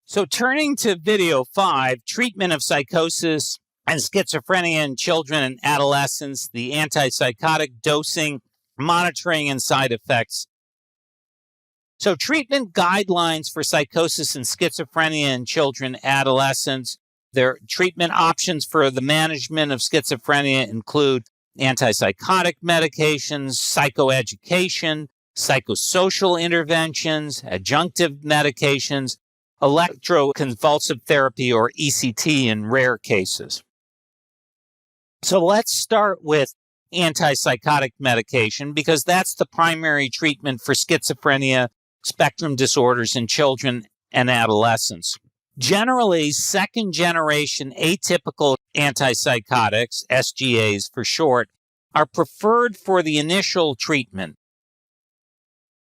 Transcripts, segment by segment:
So turning to video 5, treatment of psychosis and schizophrenia in children and adolescents, the antipsychotic dosing, monitoring, and side effects. So treatment guidelines for psychosis and schizophrenia in children and adolescents. Their treatment options for the management of schizophrenia include antipsychotic medications, psychoeducation, psychosocial interventions, adjunctive medications, electroconvulsive therapy, or ECT in rare cases. So let's start with antipsychotic medication because that's the primary treatment for schizophrenia spectrum disorders in children and adolescents. Generally, second-generation atypical antipsychotics, SGAs for short, are preferred for the initial treatment.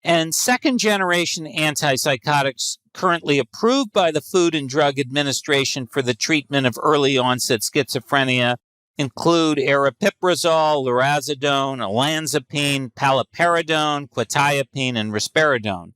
And second-generation antipsychotics currently approved by the Food and Drug Administration for the treatment of early-onset schizophrenia include aripiprazole, lurasidone, olanzapine, paliperidone, quetiapine, and risperidone.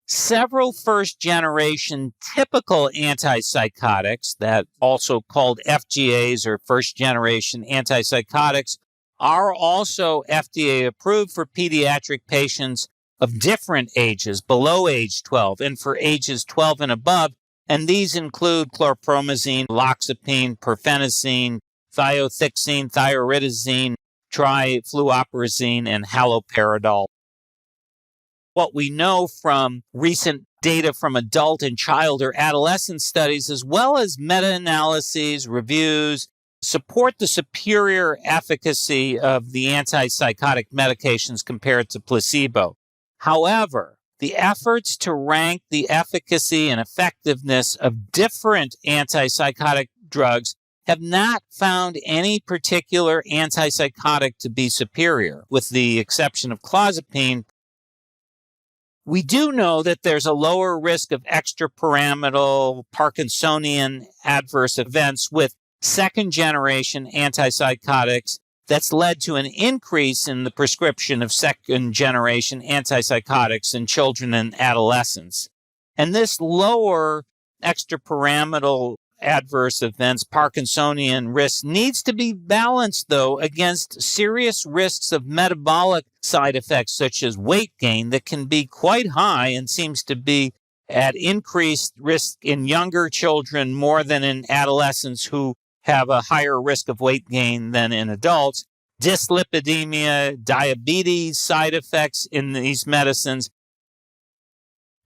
Several first-generation typical antipsychotics, that also called FGAs or first-generation antipsychotics, are also FDA approved for pediatric patients of different ages, below age 12, and for ages 12 and above, and these include chlorpromazine, loxapine, perfenazine, thiothixine, thioridazine, trifluoperazine, and haloperidol. What we know from recent data from adult and child or adolescent studies, as well as meta-analyses, reviews, support the superior efficacy of the antipsychotic medications compared to placebo. However, the efforts to rank the efficacy and effectiveness of different antipsychotic drugs have not found any particular antipsychotic to be superior, with the exception of clozapine. We do know that there's a lower risk of extrapyramidal Parkinsonian adverse events with second-generation antipsychotics that's led to an increase in the prescription of second-generation antipsychotics in children and adolescents. And this lower extrapyramidal adverse events, Parkinsonian risk, needs to be balanced, though, against serious risks of metabolic side effects such as weight gain that can be quite high and seems to be at increased risk in younger children more than in adolescents who have a higher risk of weight gain than in adults. Dyslipidemia, diabetes side effects in these medicines.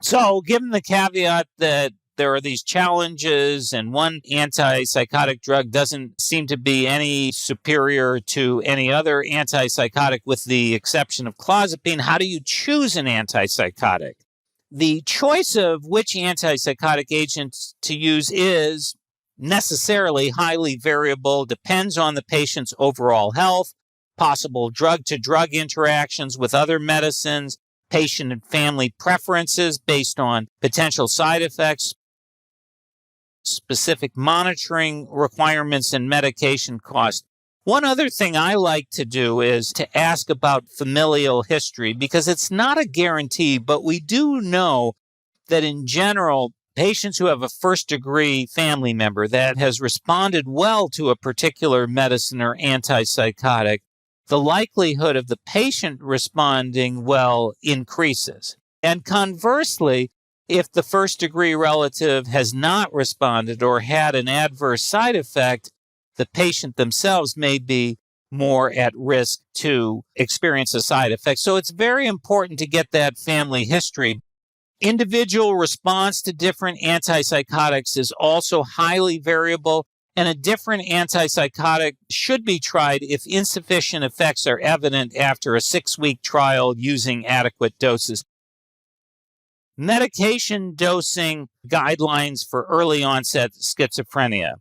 So given the caveat that there are these challenges and one antipsychotic drug doesn't seem to be any superior to any other antipsychotic with the exception of clozapine, how do you choose an antipsychotic? The choice of which antipsychotic agent to use is necessarily highly variable, depends on the patient's overall health, possible drug-to-drug interactions with other medicines, patient and family preferences based on potential side effects, specific monitoring requirements, and medication cost. One other thing I like to do is to ask about familial history because it's not a guarantee, but we do know that in general, patients who have a first-degree family member that has responded well to a particular medicine or antipsychotic, the likelihood of the patient responding well increases. And conversely, if the first-degree relative has not responded or had an adverse side effect, the patient themselves may be more at risk to experience a side effect. So it's very important to get that family history. Individual response to different antipsychotics is also highly variable, and a different antipsychotic should be tried if insufficient effects are evident after a 6-week trial using adequate doses. Medication dosing guidelines for early onset schizophrenia.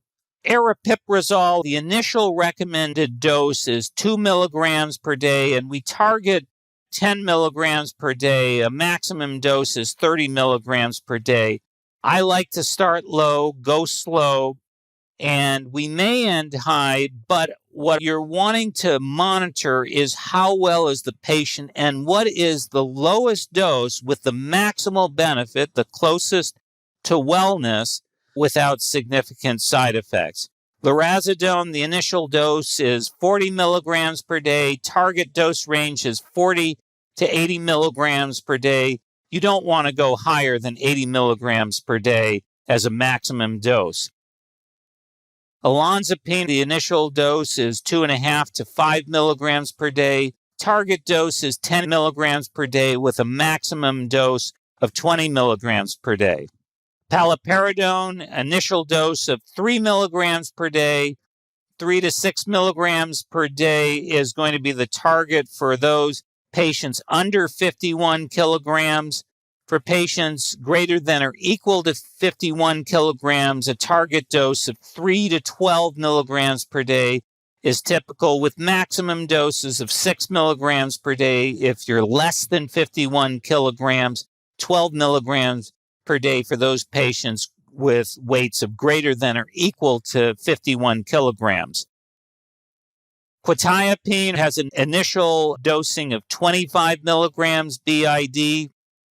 Aripiprazole, the initial recommended dose is 2 milligrams per day, and we target 10 milligrams per day. A maximum dose is 30 milligrams per day. I like to start low, go slow, and we may end high, but what you're wanting to monitor is how well is the patient and what is the lowest dose with the maximal benefit, the closest to wellness, without significant side effects. Lorazepam, the initial dose is 40 milligrams per day. Target dose range is 40 to 80 milligrams per day. You don't want to go higher than 80 milligrams per day as a maximum dose. Olanzapine, the initial dose is 2.5 to 5 milligrams per day. Target dose is 10 milligrams per day with a maximum dose of 20 milligrams per day. Paliperidone, initial dose of 3 milligrams per day. 3 to 6 milligrams per day is going to be the target for those patients under 51 kilograms. For patients greater than or equal to 51 kilograms, a target dose of 3 to 12 milligrams per day is typical, with maximum doses of 6 milligrams per day if you're less than 51 kilograms, 12 milligrams per day for those patients with weights of greater than or equal to 51 kilograms. Quetiapine has an initial dosing of 25 milligrams BID,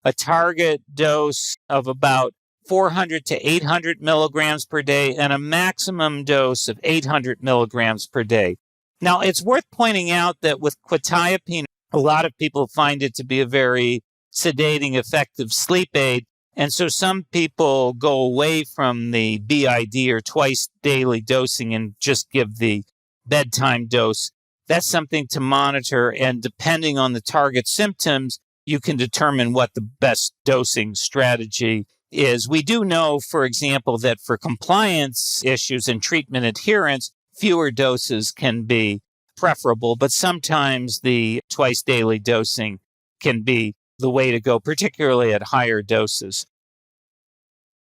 a target dose of about 400 to 800 milligrams per day, and a maximum dose of 800 milligrams per day. Now, it's worth pointing out that with quetiapine, a lot of people find it to be a very sedating, effective sleep aid. And so some people go away from the BID or twice daily dosing and just give the bedtime dose. That's something to monitor. And depending on the target symptoms, you can determine what the best dosing strategy is. We do know, for example, that for compliance issues and treatment adherence, fewer doses can be preferable, but sometimes the twice daily dosing can be the way to go, particularly at higher doses.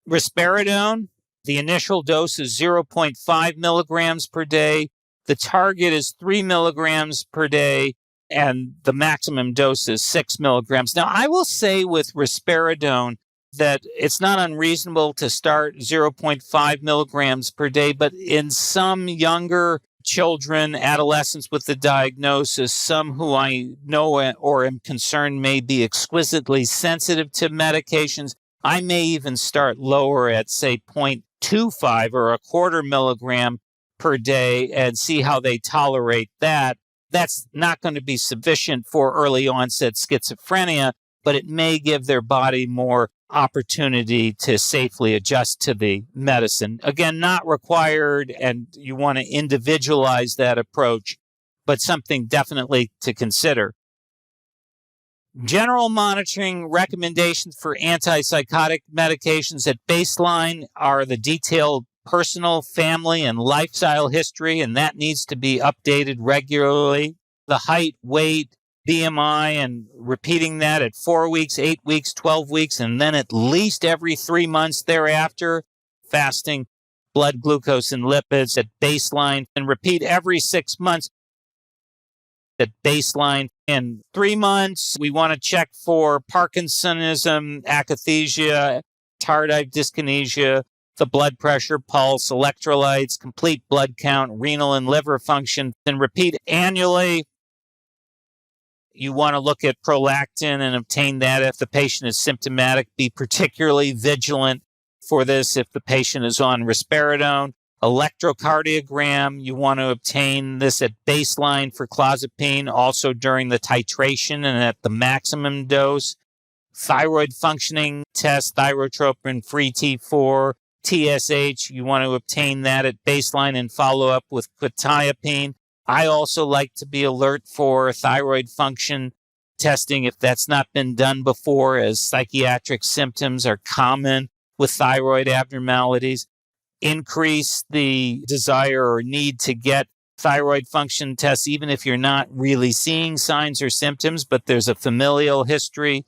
Risperidone, the initial dose is 0.5 milligrams per day. The target is 3 milligrams per day, and the maximum dose is 6 milligrams. Now, I will say with risperidone that it's not unreasonable to start 0.5 milligrams per day, but in some younger children, adolescents with the diagnosis, some who I know or am concerned may be exquisitely sensitive to medications, I may even start lower at, say, 0.25 or a quarter milligram per day and see how they tolerate that. That's not going to be sufficient for early onset schizophrenia, but it may give their body more opportunity to safely adjust to the medicine. Again, not required, and you want to individualize that approach, but something definitely to consider. General monitoring recommendations for antipsychotic medications at baseline are the detailed personal, family, and lifestyle history, and that needs to be updated regularly. The height, weight, BMI, and repeating that at 4 weeks, 8 weeks, 12 weeks, and then at least every 3 months thereafter. Fasting, blood glucose and lipids at baseline, and repeat every 6 months at baseline. In 3 months, we want to check for Parkinsonism, akathisia, tardive dyskinesia, the blood pressure, pulse, electrolytes, complete blood count, renal and liver function, and repeat annually. You want to look at prolactin and obtain that if the patient is symptomatic. Be particularly vigilant for this if the patient is on risperidone. Electrocardiogram, you want to obtain this at baseline for clozapine, also during the titration and at the maximum dose. Thyroid functioning test, thyrotropin, free T4, TSH, you want to obtain that at baseline and follow up with quetiapine. I also like to be alert for thyroid function testing if that's not been done before, as psychiatric symptoms are common with thyroid abnormalities. Increase the desire or need to get thyroid function tests, even if you're not really seeing signs or symptoms, but there's a familial history.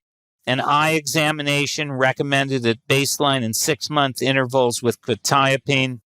An eye examination recommended at baseline and 6-month intervals with quetiapine.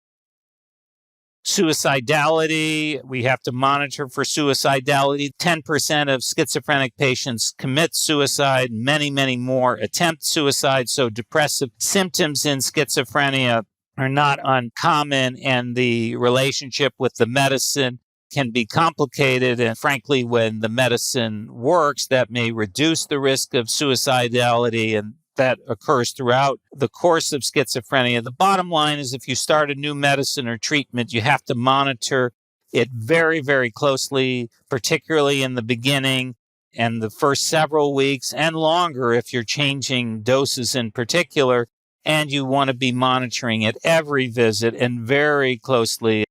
Suicidality, we have to monitor for suicidality. 10% of schizophrenic patients commit suicide, many, many more attempt suicide. So depressive symptoms in schizophrenia are not uncommon, and the relationship with the medicine can be complicated. And frankly, when the medicine works, that may reduce the risk of suicidality. And that occurs throughout the course of schizophrenia. The bottom line is if you start a new medicine or treatment, you have to monitor it very, very closely, particularly in the beginning and the first several weeks and longer if you're changing doses in particular. And you want to be monitoring it every visit and very closely.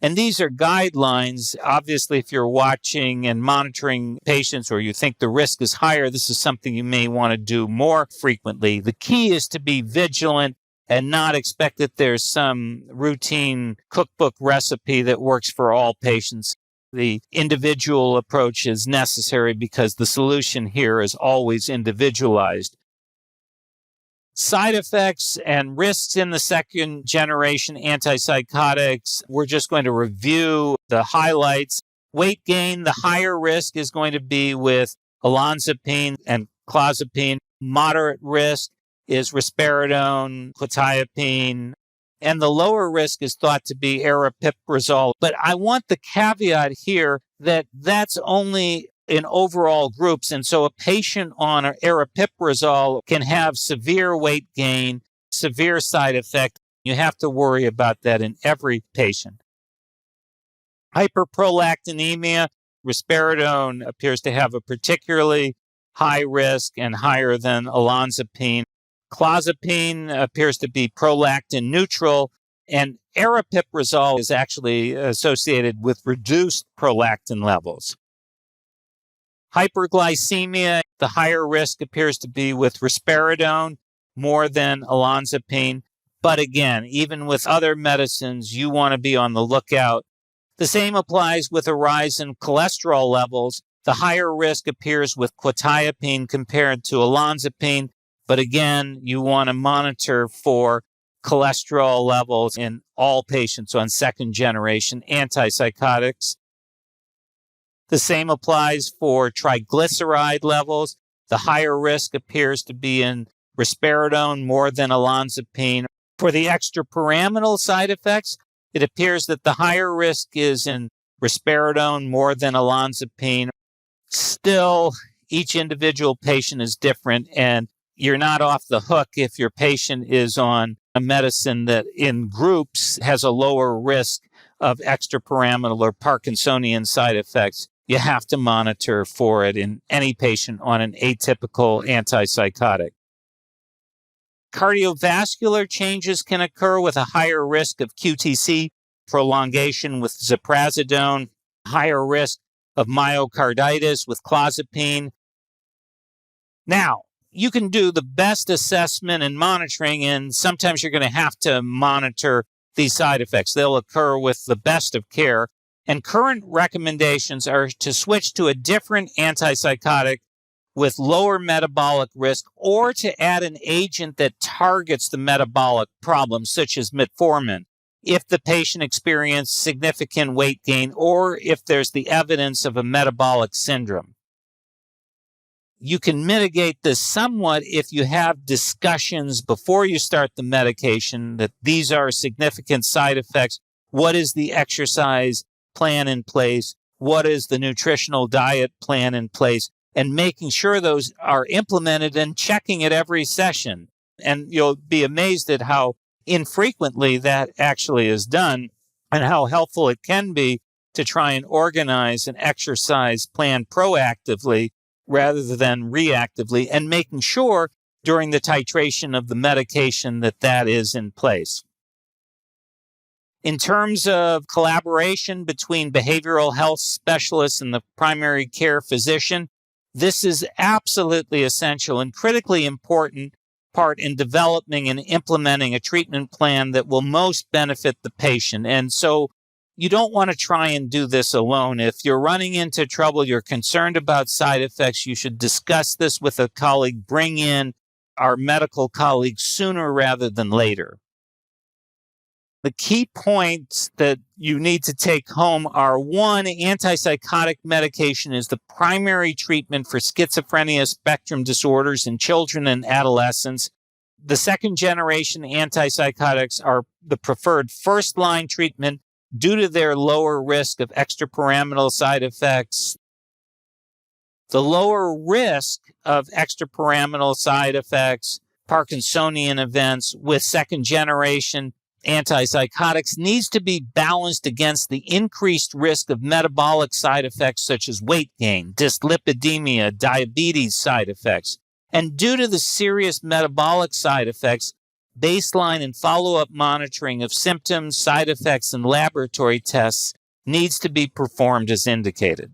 And these are guidelines. Obviously, if you're watching and monitoring patients or you think the risk is higher, this is something you may want to do more frequently. The key is to be vigilant and not expect that there's some routine cookbook recipe that works for all patients. The individual approach is necessary because the solution here is always individualized. Side effects and risks in the second generation antipsychotics. We're just going to review the highlights. Weight gain, the higher risk is going to be with olanzapine and clozapine. Moderate risk is risperidone, quetiapine, and the lower risk is thought to be aripiprazole. But I want the caveat here that that's only in overall groups. And so a patient on aripiprazole can have severe weight gain, severe side effect. You have to worry about that in every patient. Hyperprolactinemia, risperidone appears to have a particularly high risk and higher than olanzapine. Clozapine appears to be prolactin neutral, and aripiprazole is actually associated with reduced prolactin levels. Hyperglycemia, the higher risk appears to be with risperidone more than olanzapine. But again, even with other medicines, you want to be on the lookout. The same applies with a rise in cholesterol levels. The higher risk appears with quetiapine compared to olanzapine. But again, you want to monitor for cholesterol levels in all patients on second generation antipsychotics. The same applies for triglyceride levels. The higher risk appears to be in risperidone more than olanzapine. For the extrapyramidal side effects, it appears that the higher risk is in risperidone more than olanzapine. Still, each individual patient is different, and you're not off the hook if your patient is on a medicine that in groups has a lower risk of extrapyramidal or Parkinsonian side effects. You have to monitor for it in any patient on an atypical antipsychotic. Cardiovascular changes can occur with a higher risk of QTc prolongation with ziprasidone, higher risk of myocarditis with clozapine. Now, you can do the best assessment and monitoring, and sometimes you're going to have to monitor these side effects. They'll occur with the best of care. And current recommendations are to switch to a different antipsychotic with lower metabolic risk or to add an agent that targets the metabolic problems, such as metformin, if the patient experienced significant weight gain or if there's the evidence of a metabolic syndrome. You can mitigate this somewhat if you have discussions before you start the medication that these are significant side effects. What is the exercise plan in place? What is the nutritional diet plan in place? And making sure those are implemented and checking it every session. And you'll be amazed at how infrequently that actually is done and how helpful it can be to try and organize an exercise plan proactively rather than reactively, and making sure during the titration of the medication that that is in place. In terms of collaboration between behavioral health specialists and the primary care physician, this is absolutely essential and critically important part in developing and implementing a treatment plan that will most benefit the patient. And so you don't want to try and do this alone. If you're running into trouble, you're concerned about side effects, you should discuss this with a colleague. Bring in our medical colleagues sooner rather than later. The key points that you need to take home are: 1, antipsychotic medication is the primary treatment for schizophrenia spectrum disorders in children and adolescents. The second generation antipsychotics are the preferred first-line treatment due to their lower risk of extrapyramidal side effects. The lower risk of extrapyramidal side effects, Parkinsonian events with second-generation antipsychotics needs to be balanced against the increased risk of metabolic side effects such as weight gain, dyslipidemia, diabetes side effects. And due to the serious metabolic side effects, baseline and follow-up monitoring of symptoms, side effects, and laboratory tests needs to be performed as indicated.